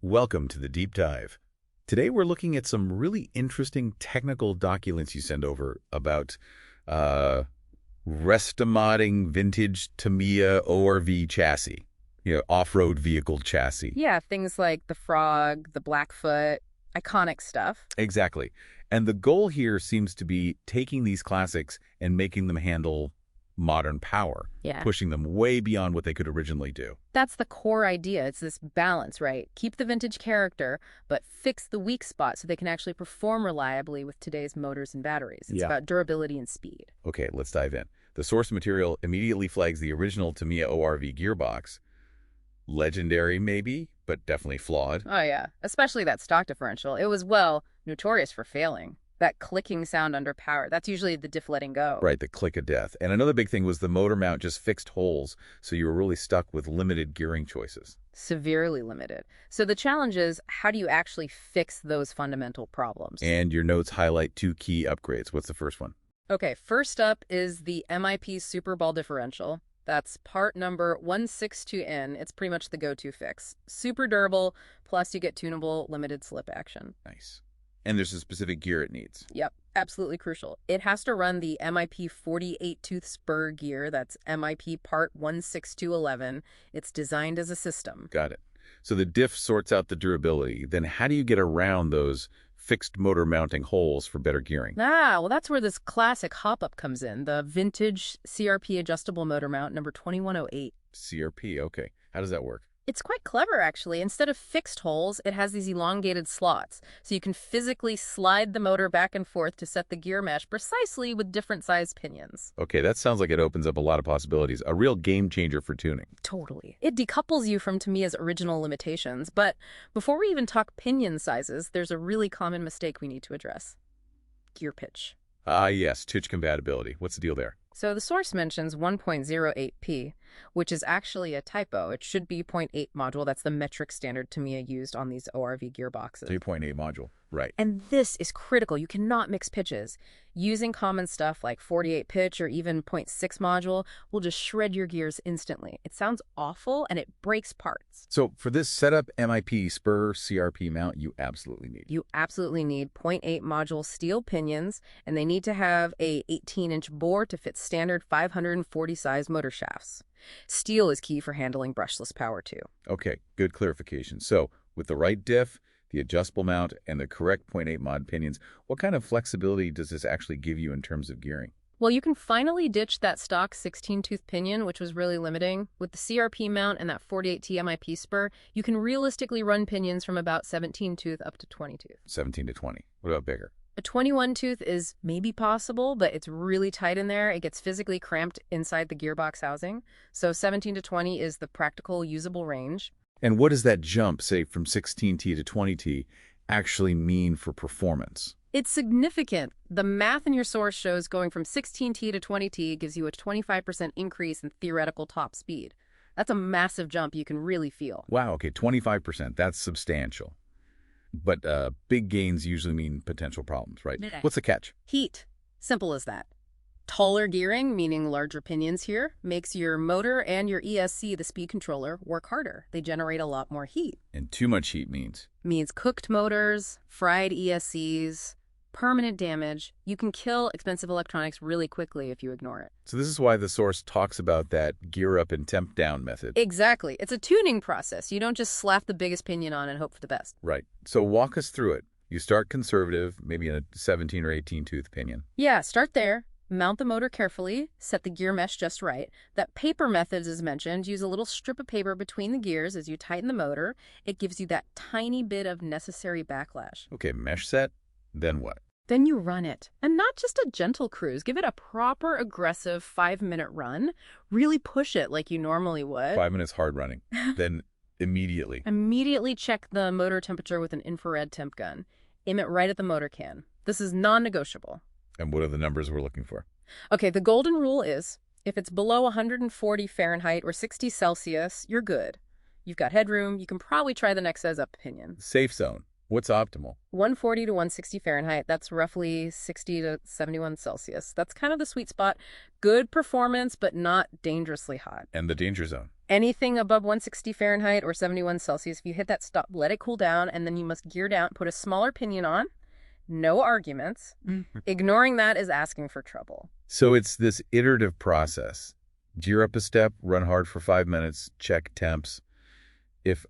Welcome to the deep dive. Today we're looking at some really interesting technical documents you send over about uh, restomodding vintage Tamiya ORV chassis, off-road vehicle chassis. Yeah, things like the Frog, the Blackfoot, iconic stuff. Exactly. And the goal here seems to be taking these classics and making them handle modern power, Yeah. pushing them way beyond what they could originally do. That's the core idea. It's this balance, right? Keep the vintage character, but fix the weak spot so they can actually perform reliably with today's motors and batteries. It's Yeah. about durability and speed. Okay, let's dive in. The source material immediately flags the original Tamiya ORV gearbox. Legendary, maybe, but definitely flawed. Oh, yeah. Especially that stock differential. It was, well, notorious for failing. That clicking sound under power, that's usually the diff letting go. Right, the click of death. And another big thing was the motor mount just fixed holes, so you were really stuck with limited gearing choices. Severely limited. So the challenge is, how do you actually fix those fundamental problems? And your notes highlight two key upgrades. What's the first one? Okay, first up is the MIP Super Ball Differential. That's part number 162N. It's pretty much the go-to fix. Super durable, plus you get tunable limited slip action. Nice. And there's a specific gear it needs. Yep, absolutely crucial. It has to run the MIP 48-tooth spur gear. That's MIP part 16211. It's designed as a system. Got it. So the diff sorts out the durability. Then how do you get around those fixed motor mounting holes for better gearing? Well, that's where this classic hop-up comes in, the vintage CRP adjustable motor mount number 2108. CRP, okay. How does that work? It's quite clever, actually. Instead of fixed holes, it has these elongated slots, so you can physically slide the motor back and forth to set the gear mesh precisely with different sized pinions. Okay, that sounds like it opens up a lot of possibilities. A real game changer for tuning. Totally. It decouples you from Tamiya's original limitations, but before we even talk pinion sizes, there's a really common mistake we need to address. Gear pitch. Ah, yes, titch compatibility. What's the deal there? So the source mentions 1.08p, which is actually a typo. It should be 0.8 module. That's the metric standard Tamiya used on these ORV gearboxes. 3.8 module, right. And this is critical. You cannot mix pitches. Using common stuff like 48 pitch or even 0.6 module will just shred your gears instantly. It sounds awful and it breaks parts. So for this setup MIP spur CRP mount, you absolutely need. You absolutely need 0.8 module steel pinions, and they need to have a 18-inch bore to fit standard 540 size motor shafts. Steel is key for handling brushless power too. Okay, good clarification. So with the right diff, the adjustable mount, and the correct 0.8 mod pinions, what kind of flexibility does this actually give you in terms of gearing? Well, you can finally ditch that stock 16-tooth pinion, which was really limiting. With the CRP mount and that 48T MIP spur, you can realistically run pinions from about 17-tooth up to 20-tooth. 17 to 20. What about bigger? A 21-tooth is maybe possible, but it's really tight in there. It gets physically cramped inside the gearbox housing. So 17 to 20 is the practical, usable range. And what does that jump, say, from 16T to 20T, actually mean for performance? It's significant. The math in your source shows going from 16T to 20T gives you a 25% increase in theoretical top speed. That's a massive jump you can really feel. Wow, okay, 25%. That's substantial. But big gains usually mean potential problems, right? Okay. What's the catch? Heat. Simple as that. Taller gearing, meaning larger pinions here, makes your motor and your ESC, the speed controller, work harder. They generate a lot more heat. And too much heat means? Means cooked motors, fried ESCs, permanent damage. You can kill expensive electronics really quickly if you ignore it. So this is why the source talks about that gear up and temp down method. Exactly. It's a tuning process. You don't just slap the biggest pinion on and hope for the best. Right. So walk us through it. You start conservative, maybe in a 17 or 18 tooth pinion. Yeah, start there. Mount the motor carefully, set the gear mesh just right. That paper method is mentioned. Use a little strip of paper between the gears as you tighten the motor. It gives you that tiny bit of necessary backlash. Okay, mesh set, then what? Then you run it. And not just a gentle cruise. Give it a proper, aggressive 5-minute run. Really push it like you normally would. 5 minutes hard running. Then immediately. Immediately check the motor temperature with an infrared temp gun. Aim it right at the motor can. This is non-negotiable. And what are the numbers we're looking for? Okay, the golden rule is, if it's below 140 Fahrenheit or 60 Celsius, you're good. You've got headroom. You can probably try the next size up pinion. Safe zone. What's optimal? 140 to 160 Fahrenheit. That's roughly 60 to 71 Celsius. That's kind of the sweet spot. Good performance, but not dangerously hot. And the danger zone? Anything above 160 Fahrenheit or 71 Celsius, if you hit that stop, let it cool down, and then you must gear down, put a smaller pinion on. No arguments. Ignoring that is asking for trouble. So it's this iterative process. Gear up a step, run hard for 5 minutes, check temps.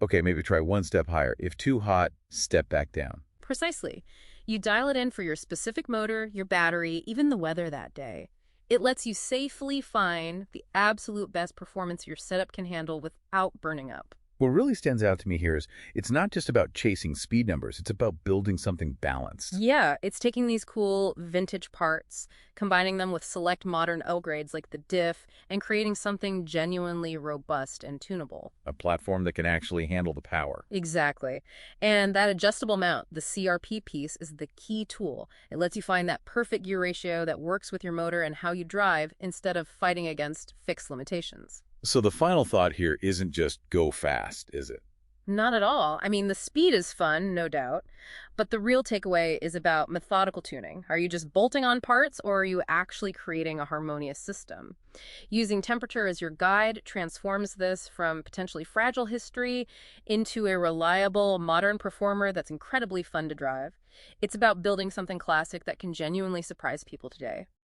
Okay, maybe try one step higher. If too hot, step back down. Precisely. You dial it in for your specific motor, your battery, even the weather that day. It lets you safely find the absolute best performance your setup can handle without burning up. What really stands out to me here is it's not just about chasing speed numbers. It's about building something balanced. Yeah, it's taking these cool vintage parts, combining them with select modern L grades like the Diff, and creating something genuinely robust and tunable. A platform that can actually handle the power. Exactly. And that adjustable mount, the CRP piece, is the key tool. It lets you find that perfect gear ratio that works with your motor and how you drive instead of fighting against fixed limitations. So the final thought here isn't just go fast, is it? Not at all. I mean, the speed is fun, no doubt, but the real takeaway is about methodical tuning. Are you just bolting on parts, or are you actually creating a harmonious system? Using temperature as your guide transforms this from potentially fragile history into a reliable, modern performer that's incredibly fun to drive. It's about building something classic that can genuinely surprise people today.